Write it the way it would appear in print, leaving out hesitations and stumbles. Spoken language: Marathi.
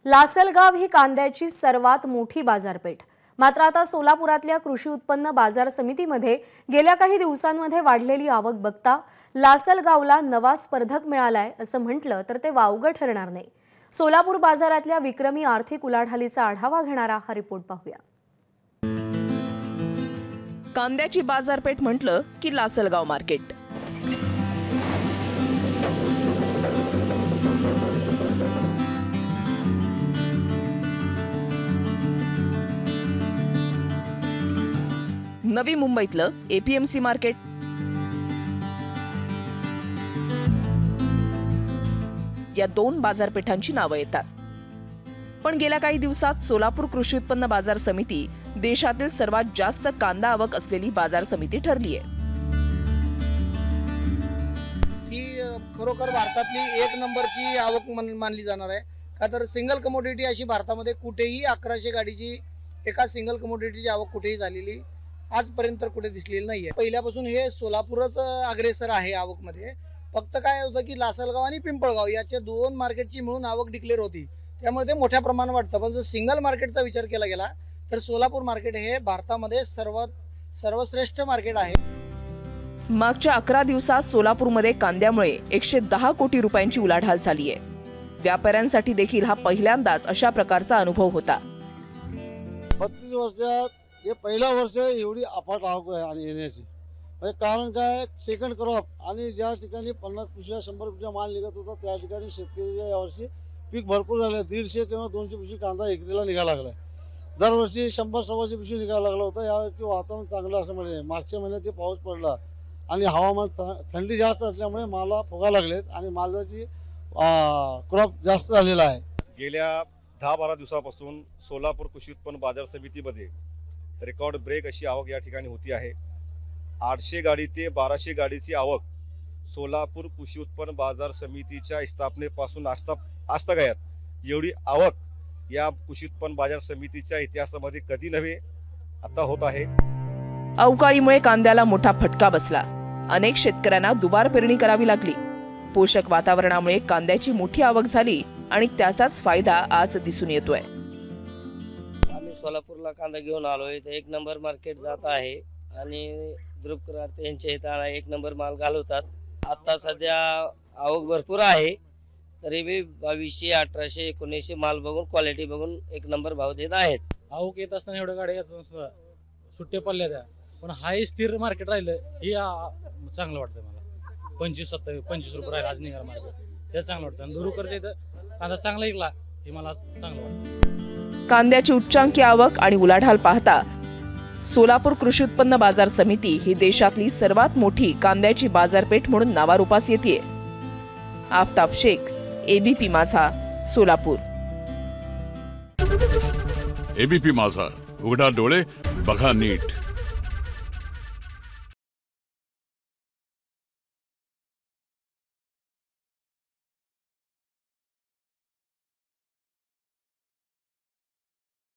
लासलगाव ही कांद्याची सर्वात मोठी बाजारपेठ। मात्र आता सोलापुरातल्या कृषी उत्पन्न बाजार समितीमध्ये गेल्या काही दिवसांमध्ये वाढलेली आवक बघता लासलगावला नवा स्पर्धक मिळालाय असं म्हटलं तर ते वावगं ठरणार नाही। सोलापूर बाजारातल्या विक्रमी आर्थिक उलाढालीचा आढावा घेणारा हा रिपोर्ट पाहूया। कांद्याची बाजारपेठ म्हटलं की लासलगाव मार्केट। नवी मुंबईतलं एपीएमसी मार्केट, या दोन बाजारपेठांची नावं येतात। पण गेल्या काही दिवसात सोलापूर कृषी उत्पन्न बाजार समिती देशातील सर्वात जास्त कांदा आवक असलेली बाजार समिती ठरली आहे। ही खरोखर भारतातली एक नंबरची आवक मानली जाणार आहे। का तर सिंगल कमोडिटी अशी भारतामध्ये कुठेही 1100 गाडीची एका सिंगल कमोडिटीची आवक कुठेही झालेली आजपर्यंत कुठे दिसलेली नाहीये। पहिल्यापासून हे सोलापूरच अग्रेसर आहे आवकमध्ये। फक्त काय होतं की लासलगाव आणि पिंपळगाव याच्या दोन मार्केटची मिळून आवक डिक्लेअर होती, त्यामुळे ते मोठ्या प्रमाणात वाटतं। पण जर सिंगल मार्केटचा विचार केला गेला तर सोलापूर मार्केट हे भारतामध्ये सर्वश्रेष्ठ मार्केट आहे। मागच्या 11 दिवसात सोलापूरमध्ये कांद्यामुळे 110 कोटी रुपयांची उलाढाल झाली आहे। व्यापाऱ्यांसाठी देखील हा पहिल्यांदाच अशा प्रकारचा अनुभव होता। 32 वर्षात हे पहिलं वर्ष एवढी अफाट आवक आहे आणि येण्याची कारण काय, सेकंड क्रॉप आणि ज्या ठिकाणी 50 पिशव्या 100 पिशव्या माल निघत होता त्या ठिकाणी शेतकऱ्याच्या यावर्षी पीक भरपूर झालं। 150 किंवा 200 पिशवी कांदा एकरीला निघायला लागलाय। दरवर्षी 100-125 पिशवी निघायला लागला होता। यावर्षी वातावरण चांगलं असल्यामुळे मागच्या महिन्यात पाऊस पडला आणि हवामान थंडी जास्त असल्यामुळे माला फुगा लागलेत आणि मालाची क्रॉप जास्त झालेला आहे। गेल्या 10-12 दिवसापासून सोलापूर कृषी उत्पन्न बाजार समितीमध्ये रेकॉर्ड ब्रेक अशी आवक या ठिकाणी होती आहे। 800 गाडी ते 1200 गाडीची आवक सोलापूर कृषी उत्पन्न बाजार समितीच्या स्थापनेपासून आजतागायत एवढी आवक या कृषी उत्पन्न बाजार समितीच्या इतिहासामध्ये कधी नव्हे आता होत आहे। अवकाळीमुळे कांद्याला मोठा फटका बसला। अनेक शेतकऱ्यांना दुबार पेरणी करावी लागली। पोषक वातावरणामुळे कांद्याची मोठी आवक झाली आणि त्याचाच फायदा आज दिसून येतोय। आम्ही सोलापूरला कांदा घेऊन आलोय, तर एक नंबर मार्केट जात आहे आणि ध्रुव करार यांच्या इथं एक नंबर माल घालवतात। आता सध्या आवक भरपूर आहे, तरी बी 2200, 1800, 1900 माल बघून क्वालिटी बघून एक नंबर भाव देत आहेत। आवक येत असताना एवढ्या गाड्या सुट्टे पडल्या त्या, पण हाय स्थिर मार्केट राहिलं हे चांगलं वाटतं मला। 25-27-25 रुपये राहिलं आज निघाला मार्केट, हे चांगलं वाटतं। आणि दुरुकरच्या इथं कांदा चांगला ऐकला हे मला चांगलं वाटतं। कांद्याची उच्चांकी आवक आणि उलाढाल पाहता सोलापूर कृषी उत्पन्न बाजार समिती ही देशातली सर्वात मोठी कांद्याची बाजारपेठ म्हणून नावारूपास येते। आफताब शेख, एबीपी माझा, सोलापूर। एबीपी माझा, उघडा डोळे बघा नीट।